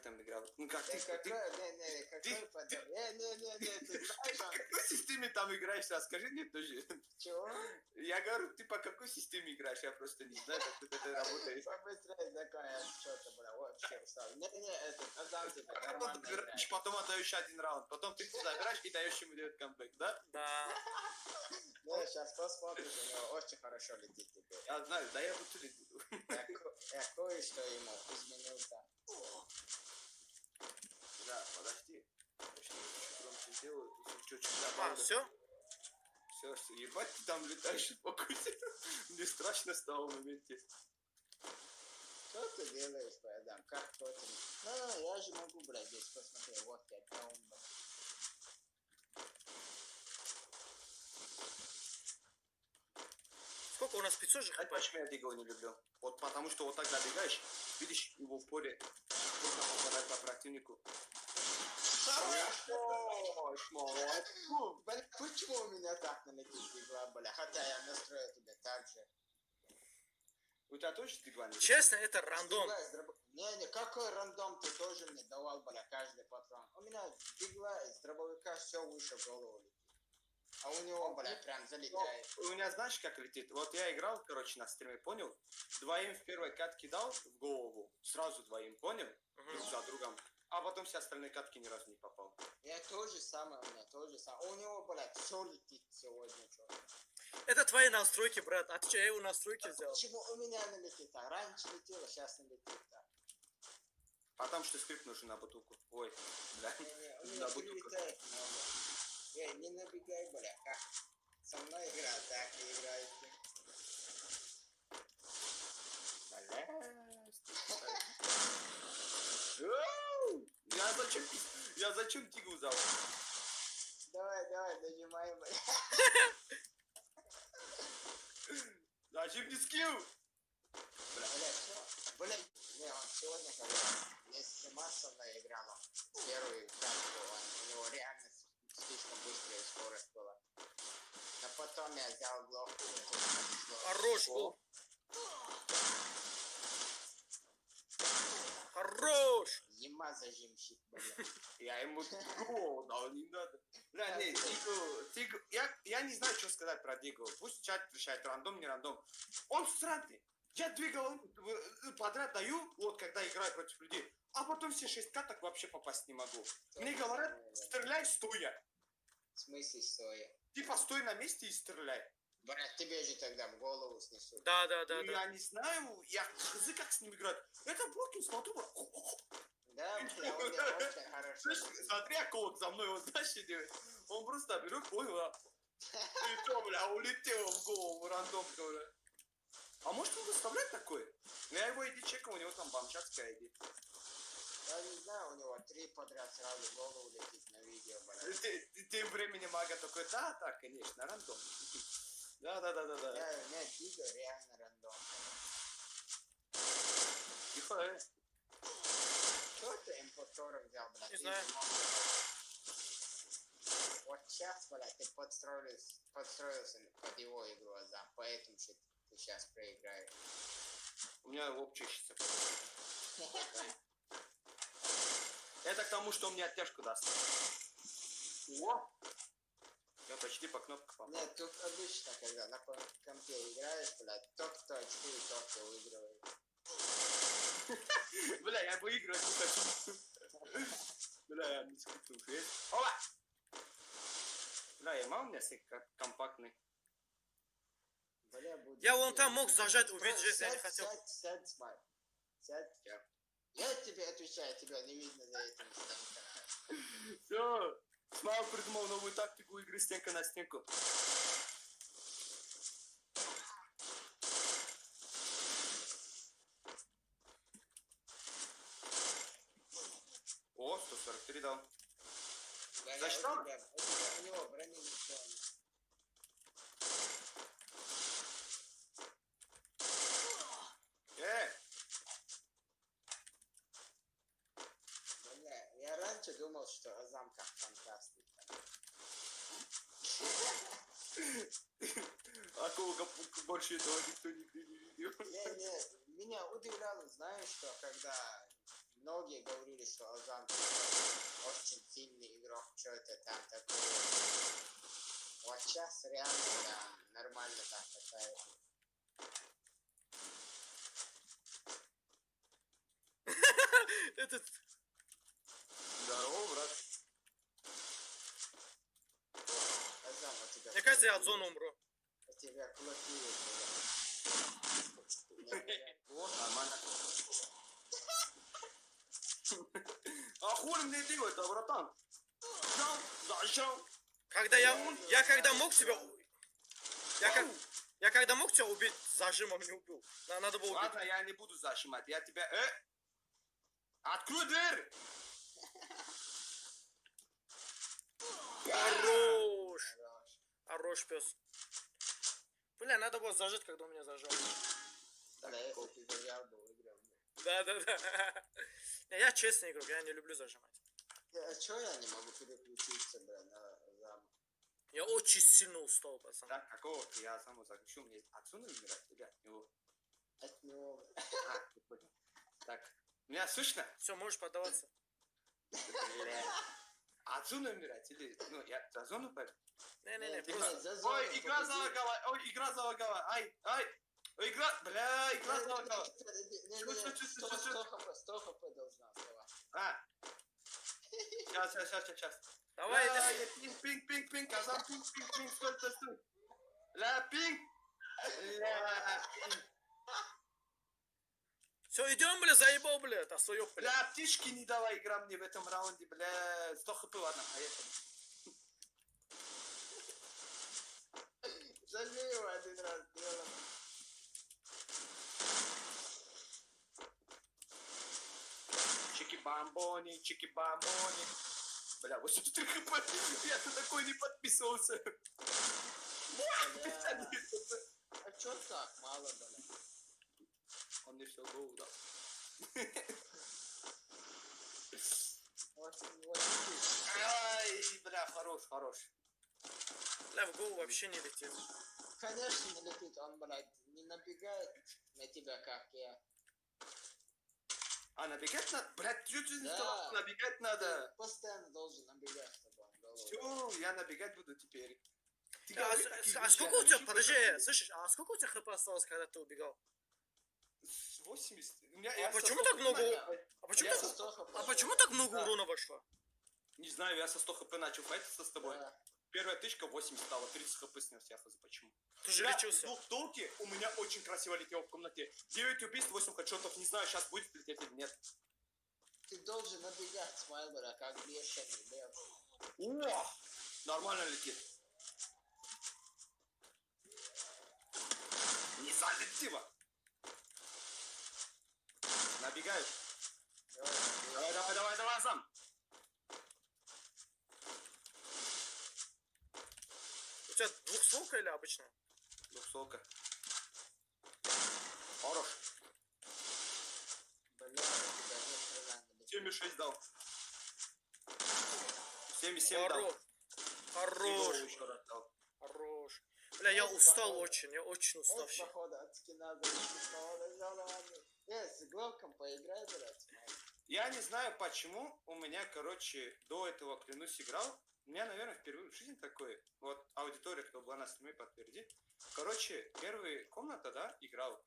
там играл. Ну как ты? Какой потом? Не, ты знаешь, По какой системе там играешь? Расскажи мне тоже. чего? Я говорю, ты по какой системе играешь? Я просто не знаю, как тут это работает. Побыстрее такая, что-то, бля, вообще устал. Не, это, отдам тебе, Потом нормально ты играешь, играй. потом отдаешь один раунд. Потом ты забираешь и даешь ему делать камбэк, да? Да. Ну, сейчас посмотришь, у него очень хорошо летит теперь. Я знаю, да я вот тут буду. Я кое-что ему изменил там. Да, подожди. Я чуть громче сделаю. Чуть-чуть А, добавлю. все? Все, ебать, ты там летаешь и покусил. Мне страшно стало в моменте. Что ты делаешь, Адам? Как кто-то? Ну, я же могу, блядь, здесь посмотри. Вот я даун, блядь. Сколько у нас 500 же Знаешь, хп? почему я Дигл не люблю? Вот потому что вот так добегаешь, видишь его в поле, только попадает по противнику. Хорош, молодец. Блядь, почему у меня так налетит игла, бля? Хотя я настрою тебя так же. У тебя тоже Дигла не Честно, это рандом. Не, какой рандом ты тоже мне давал, бля, каждый патрон. У меня игла из дробовика все выше в голову летит. А у него, бля, прям залетает. У меня знаешь, как летит? Вот я играл, короче, на стриме, понял? Двоим в первой катке дал в голову, сразу двоим, понял? Друг за другом. А потом все остальные катки ни разу не попал. Я тоже самое, у меня тоже самое. У него, блядь, все летит сегодня, что. Это твои настройки, брат. А ты что, я его настройки сделал? Почему у меня налетит так? Раньше летело, сейчас налетит так. Потому что скрипт нужен на бутылку. Ой, да. Не, у На меня бутылку. прилетает много. Не набегай, бля, как? Со мной игра, так и играет. Я зачем Тигу взял? Давай, нажимай, бля. Зачем не скилл? Бля, что? Бля, не, он сегодня, когда вместе с массовой играл, он первую катку, у него реально слишком быстрая скорость была. Но потом я взял глок. Хорош, О. Хорош! Ема зажимщик, бля. Я ему Тигу дал, не надо. Бля, не, Тигу, я не знаю, что сказать про Тигу. Пусть чат решает, рандом, не рандом. Он странный. Я двигал подряд даю, вот когда играю против людей, а потом все 6 каток вообще попасть не могу. Мне говорят, стреляй стоя. В смысле стоя? Типа стой на месте и стреляй. Брат, тебе же тогда в голову снесут. Да. Я не знаю, я хз как с ним играть. Это блоки, смотрю, Да, бля, у меня очень хорошо. смотри, акколот за мной, он знаешь, что делает? Он просто берет, понял, и то, бля, улетел в голову рандомка, бля. А может он выставлять такое? Я его иди чекал, у него там бомчатская иди. Я не знаю, у него 3 подряд сразу в голову летит на видео, бля. Тем временем Мага такой, да, конечно, рандом. Да. У меня Дига реально рандом. Тихо, Что ты М40 взял, блядь? Не знаю. Вот сейчас, блядь, ты подстроился под его игру, Азам, поэтому что ты сейчас проиграешь. У меня лоб чищется. Это к тому, что он мне оттяжку даст. О! Я почти по кнопке попал. Нет, тут обычно, когда на компе играешь, блядь, тот, кто очкует, тот, кто выигрывает. Бля, я выигрывать не хочу. Бля, я не скрипнул. Опа! Бля, я мало у меня компактный. Бля, будет... Я вон там мог зажать, увидеть, если я не хотел. Сядь, Смайк. Сядь. Я тебе отвечаю, тебя не видно за этим станком. Все. Смайл придумал новую тактику игры стенка на стенку. О, 143 дал. За что? У него брони ничего нет. Бля, я раньше думал, что Азам как фантастик. А кого больше этого никто нигде не видел. Не, меня удивляло, знаешь, что когда многие говорили, что Азан очень сильный игрок, что это там такое. Вот сейчас реально да, нормально так такая. Этот... Здорово, брат. Азан, у тебя... Мне кажется, я от зоны умру. У тебя кулаки есть, Вот, нормально. А хули мне делать-то, братан? Зачем? Когда я когда мог тебя... Я когда мог тебя убить, зажимом не убил. Надо было убить. Ладно, я не буду зажимать. Я тебя... Открой дверь! Хорош. Хорош. Хорош, пес. Бля, надо было зажать, когда он меня зажал. Да, если ты зажал бы, выиграл бы. Да. Не, я честный игрок, я не люблю зажимать. А чё я не могу переключиться, бля, на замок? Я очень сильно устал, пацан. Так, какого ты? Я сам заключу. Мне отсюда умирать, ребят? Его. От него. А, ты понял. Так, меня слышно? Все, можешь подаваться. Бля. Отсюда умирать? Или, ну, я за зону пойду? Не, Ты просто... за зону Ой, игра победил. залагала. Ой, игра залагала. Ай. Ой, игра, бля, игра залагала. Не-не-не, 100 хп должна оставаться. А. Сейчас. Давай, Ля, иди. пинг, казан, пинг, стой. Ля, пинг. Ля, пинг. Все, идем, бля, заебал, бля. Да свое, бля. Бля, птички не давай игра мне в этом раунде, бля. 100 хп, ладно, поехали. Зажми его один раз, делом. Чики-бамбони. Бля, 83 хп. Я-то такой не подписывался. Бля. А чё так мало, бля? Он мне все голову дал. Вот, Ай, бля, хорош. Бля, в голову вообще не летит. конечно не летит, он, блядь, не набегает на тебя, как я. А набегать надо? Блядь, что ты Да. сказал? Набегать надо. Ты постоянно должен набегать, чтобы он голову. Все, я набегать буду теперь. Ты А говори такие вещи, сколько у тебя, ничего подожди, не слышишь, а сколько у тебя хп осталось, когда ты убегал? 80. А почему так много? А почему Я так, со 100 хп. а почему так много Да. урона вошло? Не знаю, я со 100 хп начал файтиться с тобой. Да. Первая тычка 80 стала, 30 хп снес, я хз почему. Ты же Бля, лечился. двухтолки у меня очень красиво летел в комнате. 9 убийств, 8 хедшотов, не знаю, сейчас будет лететь или нет. Ты должен набегать с Майлбора, как бешеный лев. О, нормально летит. Не залетело. Набегаю. Давай, сам. У тебя двухстволка или обычная? Двухсолка. Хорош. Бля, у тебя нет хрена набегать. 7,6 дал. 7,7 дал. Хорош. Еще раз дал. Хорош. Бля, я устал очень, я очень уставший. Походу от скина зависит. С Глоком поиграй, блядь. Я не знаю, почему у меня, короче, до этого, клянусь, играл. У меня, наверное, впервые в жизни такое. Вот аудитория, кто была на стриме, подтвердит. Короче, первая комната, да, играл.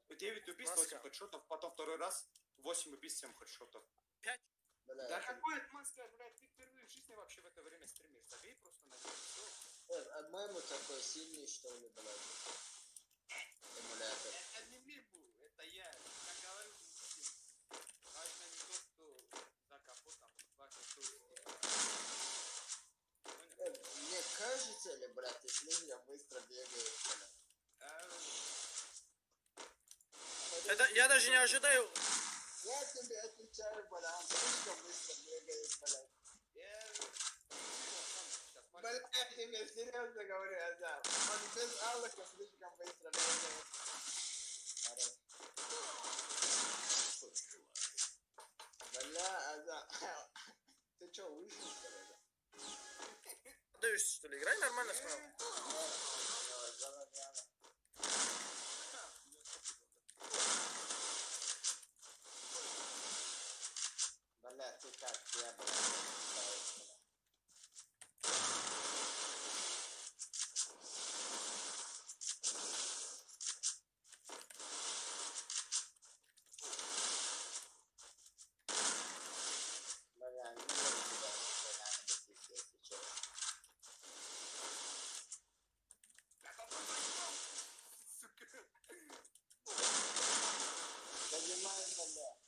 9 убийств, 8 Маска. хедшотов. Потом второй раз 8 убийств, 7 хедшотов. Бля, Да какой отмазка, блядь, ты впервые в жизни вообще в это время стримишь. Забей просто на него. Всё. по-моему, такой сильный, что ли, блядь. Эмулятор. Это не Мибу, это я. Как говорю, важно не то, что за капотом, важно, что Мне кажется ли, блядь, ты слишком быстро бегаешь, блядь. Это, я даже не ожидаю. Я тебе отвечаю, блядь, он слишком быстро бегает, блядь. Блядь, я тебе серьезно говорю, Азам. Он без Аллаха слишком быстро бегает. Бля, Азам. Ты чё, вышел, что ли? Даешься, что ли? Играй нормально, смотрел. так и так, я бы не бля, не верю тебя, нихуя не бесит, если честно. Сука. Занимай, бля.